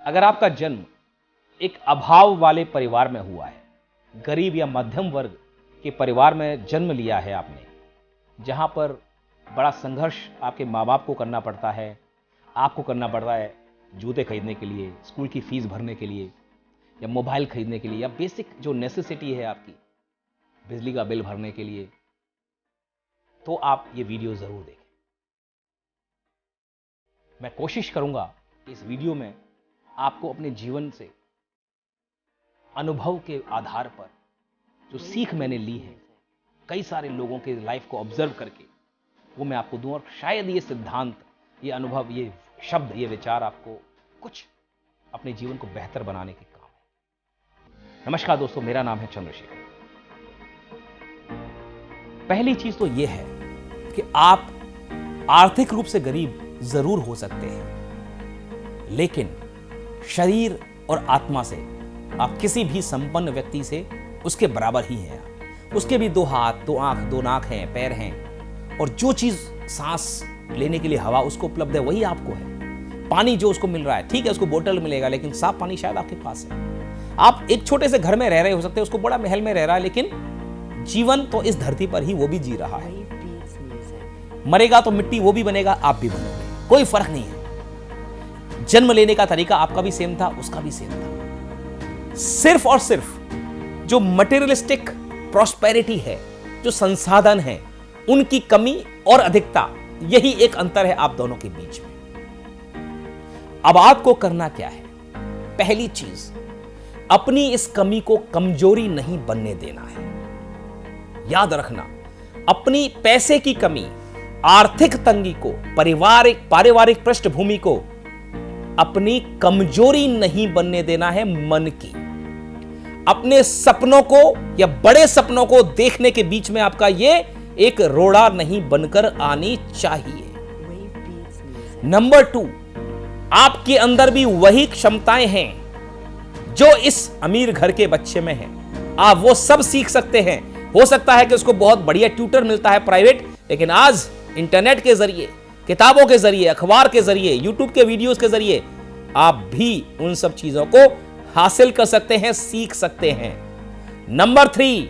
अगर आपका जन्म एक अभाव वाले परिवार में हुआ है, गरीब या मध्यम वर्ग के परिवार में जन्म लिया है आपने, जहां पर बड़ा संघर्ष आपके माँ बाप को करना पड़ता है, आपको करना पड़ता है जूते खरीदने के लिए, स्कूल की फीस भरने के लिए, या मोबाइल खरीदने के लिए, या बेसिक जो नेसेसिटी है आपकी, बिजली का बिल भरने के लिए, तो आप ये वीडियो जरूर देखें। मैं कोशिश करूंगा कि इस वीडियो में आपको अपने जीवन से अनुभव के आधार पर जो सीख मैंने ली है, कई सारे लोगों के लाइफ को ऑब्जर्व करके, वो मैं आपको दूं, और शायद ये सिद्धांत, ये अनुभव, ये शब्द, ये विचार आपको कुछ अपने जीवन को बेहतर बनाने के काम है। नमस्कार दोस्तों, मेरा नाम है चंद्रशेखर। पहली चीज तो यह है कि आप आर्थिक रूप से गरीब जरूर हो सकते हैं, लेकिन शरीर और आत्मा से आप किसी भी संपन्न व्यक्ति से उसके बराबर ही हैं। उसके भी 2 हाथ, 2 आंख, 2 नाक हैं, पैर हैं, और जो चीज सांस लेने के लिए हवा उसको उपलब्ध है वही आपको है। पानी जो उसको मिल रहा है, ठीक है उसको बोतल मिलेगा, लेकिन साफ पानी शायद आपके पास है। आप एक छोटे से घर में रह रहे हो सकते हैं, उसको बड़ा महल में रह रहा है, लेकिन जीवन तो इस धरती पर ही वो भी जी रहा है। मरेगा तो मिट्टी वो भी बनेगा, आप भी बनोगे, कोई फर्क नहीं है। जन्म लेने का तरीका आपका भी सेम था, उसका भी सेम था। सिर्फ और सिर्फ जो मटेरियलिस्टिक प्रॉस्पेरिटी है, जो संसाधन है, उनकी कमी और अधिकता, यही एक अंतर है आप दोनों के बीच में। अब आपको करना क्या है? पहली चीज, अपनी इस कमी को कमजोरी नहीं बनने देना है। याद रखना, अपनी पैसे की कमी, आर्थिक तंगी को, पारिवारिक पृष्ठभूमि को अपनी कमजोरी नहीं बनने देना है। मन की, अपने सपनों को या बड़े सपनों को देखने के बीच में आपका ये एक रोड़ा नहीं बनकर आनी चाहिए। नंबर 2, आपके अंदर भी वही क्षमताएं हैं जो इस अमीर घर के बच्चे में हैं। आप वो सब सीख सकते हैं। हो सकता है कि उसको बहुत बढ़िया ट्यूटर मिलता है प्राइवेट, लेकिन आज इंटरनेट के जरिए, किताबों के जरिए, अखबार के जरिए, यूट्यूब के वीडियोस के जरिए आप भी उन सब चीजों को हासिल कर सकते हैं, सीख सकते हैं। नंबर 3,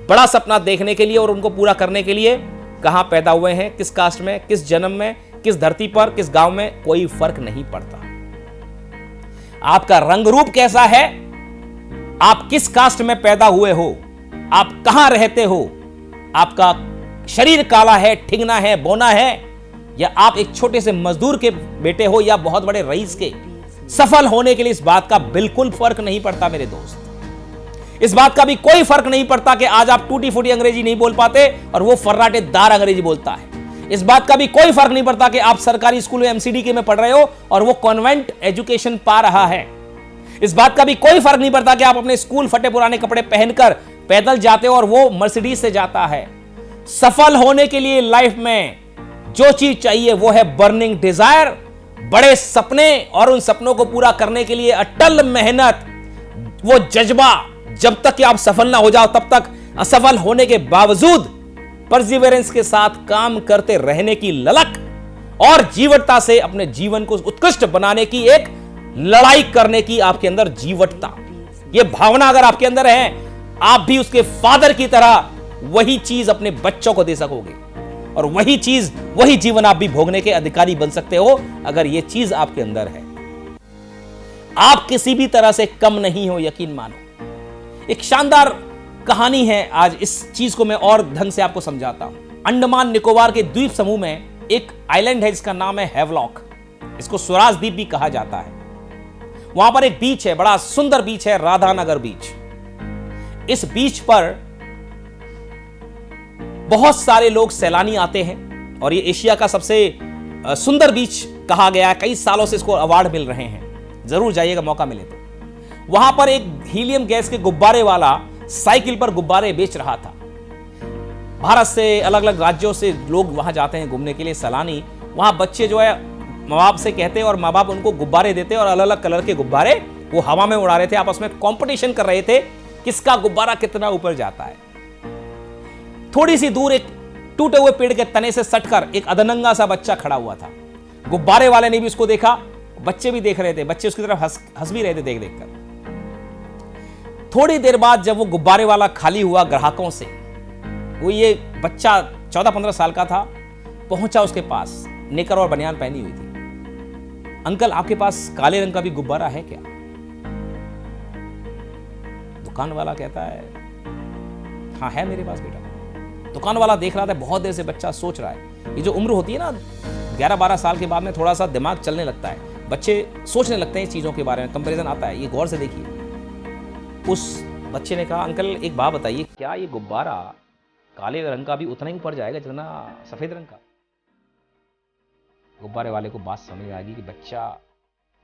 बड़ा सपना देखने के लिए और उनको पूरा करने के लिए कहां पैदा हुए हैं, किस कास्ट में, किस जन्म में, किस धरती पर, किस गांव में, कोई फर्क नहीं पड़ता। आपका रंग रूप कैसा है, आप किस कास्ट में पैदा हुए हो, आप कहां रहते हो, आपका शरीर काला है, ठिगना है, बोना है, या आप एक छोटे से मजदूर के बेटे हो या बहुत बड़े रईस के, सफल होने के लिए इस बात का बिल्कुल फर्क नहीं पड़ता मेरे दोस्त। इस बात का भी कोई फर्क नहीं पड़ता कि आज आप टूटी फूटी अंग्रेजी नहीं बोल पाते और वो फर्राटेदार अंग्रेजी बोलता है। इस बात का भी कोई फर्क नहीं पड़ता कि आप सरकारी स्कूल में एमसीडी में पढ़ रहे हो और वो कॉन्वेंट एजुकेशन पा रहा है। इस बात का भी कोई फर्क नहीं पड़ता कि आप अपने स्कूल फटे पुराने कपड़े पहनकर पैदल जाते हो और वो मर्सिडीज से जाता है। सफल होने के लिए लाइफ में जो चीज चाहिए वो है बर्निंग डिजायर, बड़े सपने, और उन सपनों को पूरा करने के लिए अटल मेहनत, वो जज्बा। जब तक कि आप सफल ना हो जाओ तब तक असफल होने के बावजूद परसिवरेंस के साथ काम करते रहने की ललक और जीवटता से अपने जीवन को उत्कृष्ट बनाने की एक लड़ाई करने की आपके अंदर जीवटता, ये भावना अगर आपके अंदर है, आप भी उसके फादर की तरह वही चीज अपने बच्चों को दे सकोगे, और वही चीज, वही जीवन आप भी भोगने के अधिकारी बन सकते हो अगर यह चीज आपके अंदर है। आप किसी भी तरह से कम नहीं हो, यकीन मानो। एक शानदार कहानी है, आज इस चीज को मैं और ढंग से आपको समझाता हूं। अंडमान निकोबार के द्वीप समूह में एक आइलैंड है जिसका नाम है हैवलॉक। इसको स्वराज द्वीप भी कहा जाता है। वहां पर एक बीच है, बड़ा सुंदर बीच है, राधानगर बीच। इस बीच पर बहुत सारे लोग सैलानी आते हैं और ये एशिया का सबसे सुंदर बीच कहा गया है। कई सालों से इसको अवार्ड मिल रहे हैं, जरूर जाइएगा मौका मिले तो। वहां पर एक हीलियम गैस के गुब्बारे वाला साइकिल पर गुब्बारे बेच रहा था। भारत से, अलग अलग राज्यों से लोग वहां जाते हैं घूमने के लिए, सैलानी। वहां बच्चे जो है माँ बाप से कहते हैं और माँ बाप उनको गुब्बारे देते हैं, और अलग अलग कलर के गुब्बारे वो हवा में उड़ा रहे थे, आपस में कंपटीशन कर रहे थे किसका गुब्बारा कितना ऊपर जाता है। थोड़ी सी दूर एक टूटे हुए पेड़ के तने से सटकर एक अधनंगा सा बच्चा खड़ा हुआ था। गुब्बारे वाले ने भी उसको देखा बच्चे भी देख रहे थे, बच्चे उसकी तरफ हंस भी रहे थे देख देख कर। थोड़ी देर बाद जब वो गुब्बारे वाला खाली हुआ ग्राहकों से, वो ये बच्चा 14-15 साल का था, पहुंचा उसके पास, नेकर और बनियान पहनी हुई थी। अंकल, आपके पास काले रंग का भी गुब्बारा है क्या? दुकान वाला कहता है, हाँ है मेरे पास बेटा। दुकान वाला देख रहा था, बहुत देर से बच्चा सोच रहा है। ये जो उम्र होती है ना 11-12 साल के बाद में थोड़ा सा दिमाग चलने लगता है, बच्चे सोचने लगते हैं चीज़ों के बारे में, कंपैरिजन आता है। ये गौर से देखिए। उस बच्चे ने कहा, अंकल एक बात बताइए, क्या ये गुब्बारा काले रंग का भी उतना ही ऊपर जाएगा जितना सफेद रंग का? गुब्बारे वाले को बात समझ आ गई कि बच्चा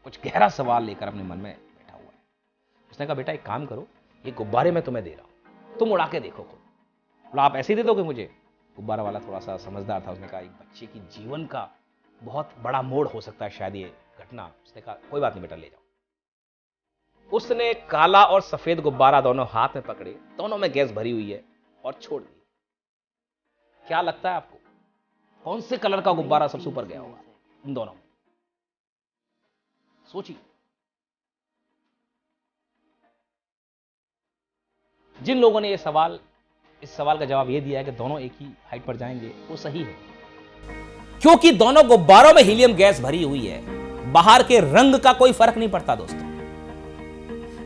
कुछ गहरा सवाल लेकर अपने मन में बैठा हुआ है। उसने कहा, बेटा एक काम करो, ये गुब्बारे मैं तुम्हें दे रहा हूं, तुम उड़ा के देखो खुद। बोला, आप ऐसे ही दे दोगे मुझे? गुब्बारा वाला थोड़ा सा समझदार था, उसने कहा, एक बच्चे की जीवन का बहुत बड़ा मोड़ हो सकता है शायद ये घटना। उसने कहा, कोई बात नहीं बेटा, ले जाओ। उसने काला और सफेद गुब्बारा दोनों हाथ में पकड़े, दोनों में गैस भरी हुई है, और छोड़ दी। क्या लगता है आपको, कौन से कलर का गुब्बारा सबसे ऊपर गया होगा इन दोनों में? सोचिए। जिन लोगों ने इस सवाल का जवाब यह दिया है कि दोनों एक ही हाइट पर जाएंगे, वो सही है, क्योंकि दोनों गुब्बारों में हीलियम गैस भरी हुई है। बाहर के रंग का कोई फर्क नहीं पड़ता दोस्तों,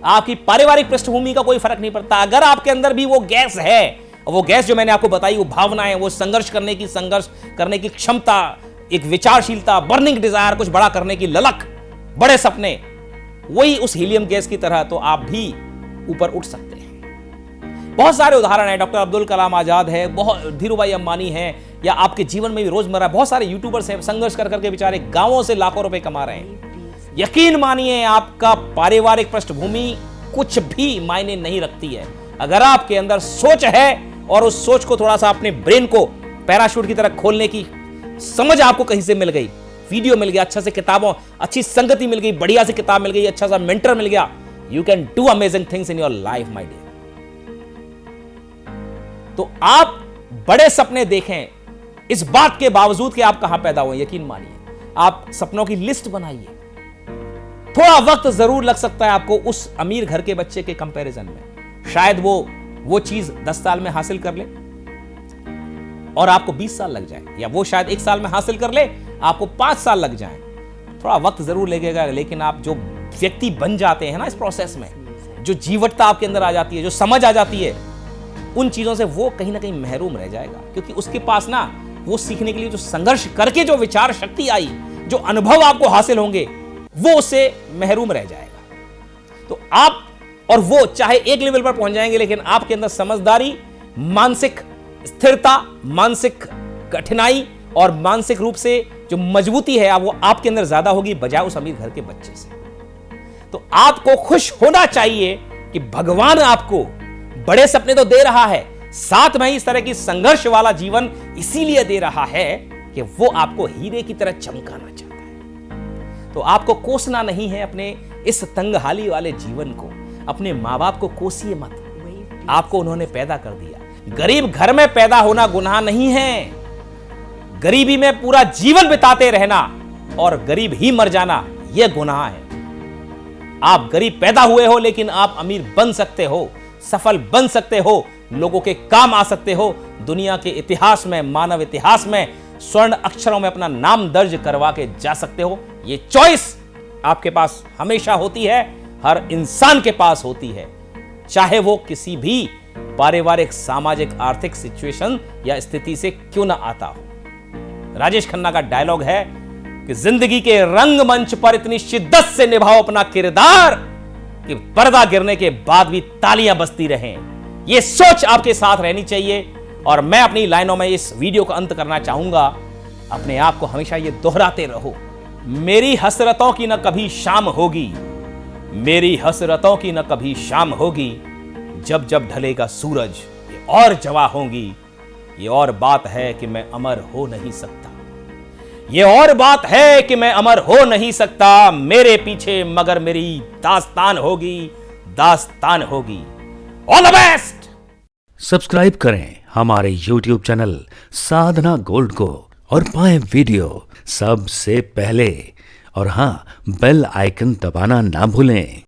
आपकी पारिवारिक पृष्ठभूमि का कोई फर्क नहीं पड़ता। अगर आपके अंदर भी वो गैस है, और वो गैस जो मैंने आपको बताई, वो भावनाएं, वो संघर्ष करने की क्षमता, एक विचारशीलता, बर्निंग डिजायर, कुछ बड़ा करने की ललक, बड़े सपने, वही उस हीलियम गैस की तरह, तो आप भी ऊपर उठ सकते हैं। बहुत सारे उदाहरण हैं, डॉक्टर अब्दुल कलाम आजाद है, बहुत धीरूभाई अंबानी है, या आपके जीवन में भी रोजमर्रा बहुत सारे यूट्यूबर्स हैं, संघर्ष कर करके बेचारे गांवों से लाखों रुपए कमा रहे हैं। यकीन मानिए, आपका पारिवारिक पृष्ठभूमि कुछ भी मायने नहीं रखती है। अगर आपके अंदर सोच है और उस सोच को थोड़ा सा अपने ब्रेन को पैराशूट की तरह खोलने की समझ आपको कहीं से मिल गई, वीडियो मिल गया, अच्छा से किताबों, अच्छी संगति मिल गई, बढ़िया से किताब मिल गई, अच्छा सा मेंटर मिल गया, you can do amazing things in your life my dear. तो आप बड़े सपने देखें, इस बात के बावजूद कि आप कहां पैदा हुए, यकीन मानिए, आप सपनों की लिस्ट बनाइए। थोड़ा वक्त जरूर लग सकता है आपको उस अमीर घर के बच्चे के कंपैरिजन में, शायद वो चीज 10 साल में हासिल कर ले और आपको 20 साल लग जाए, या वो शायद 1 साल में हासिल कर ले, आपको 5 साल लग जाए। थोड़ा वक्त जरूर लगेगा, लेकिन आप जो व्यक्ति बन जाते हैं ना इस प्रोसेस में, जो जीवटता आपके अंदर आ जाती है, जो समझ आ जाती है, उन चीजों से वो कहीं ना कहीं महरूम रह जाएगा, क्योंकि उसके पास ना वो सीखने के लिए जो संघर्ष करके जो विचार शक्ति आई, जो अनुभव आपको हासिल होंगे, वो उससे महरूम रह जाएगा। तो आप और वो चाहे एक लेवल पर पहुंच जाएंगे, लेकिन आपके अंदर समझदारी, मानसिक स्थिरता, मानसिक कठिनाई और मानसिक रूप से जो मजबूती है, वो आपके अंदर ज्यादा होगी बजाय उस अमीर घर के बच्चे से। तो आपको खुश होना चाहिए कि भगवान आपको बड़े सपने तो दे रहा है, साथ में ही इस तरह की संघर्ष वाला जीवन इसीलिए दे रहा है कि वो आपको हीरे की तरह चमकाना चाहता है। तो आपको कोसना नहीं है अपने इस तंगहाली वाले जीवन को, अपने माँ बाप को कोसिए मत, आपको उन्होंने पैदा कर दिया। गरीब घर में पैदा होना गुनाह नहीं है, गरीबी में पूरा जीवन बिताते रहना और गरीब ही मर जाना यह गुनाह है। आप गरीब पैदा हुए हो, लेकिन आप अमीर बन सकते हो, सफल बन सकते हो, लोगों के काम आ सकते हो, दुनिया के इतिहास में, मानव इतिहास में स्वर्ण अक्षरों में अपना नाम दर्ज करवा के जा सकते हो। ये चॉइस आपके पास हमेशा होती है, हर इंसान के पास होती है, चाहे वो किसी भी पारिवारिक, सामाजिक, आर्थिक सिचुएशन या स्थिति से क्यों ना आता हो। राजेश खन्ना का डायलॉग है कि जिंदगी के रंगमंच पर इतनी शिद्दत से निभाओ अपना किरदार कि पर्दा गिरने के बाद भी तालियां बजती रहें। यह सोच आपके साथ रहनी चाहिए। और मैं अपनी लाइनों में इस वीडियो का अंत करना चाहूंगा, अपने आप को हमेशा यह दोहराते रहो, मेरी हसरतों की न कभी शाम होगी, मेरी हसरतों की न कभी शाम होगी, जब जब ढलेगा सूरज ये और जवा होंगी। ये और बात है कि मैं अमर हो नहीं सकता, ये और बात है कि मैं अमर हो नहीं सकता, मेरे पीछे मगर मेरी दास्तान होगी, दास्तान होगी। All the best. सब्सक्राइब करें हमारे YouTube चैनल साधना गोल्ड को और पाएं वीडियो सबसे पहले। और हाँ, बेल आइकन दबाना ना भूलें।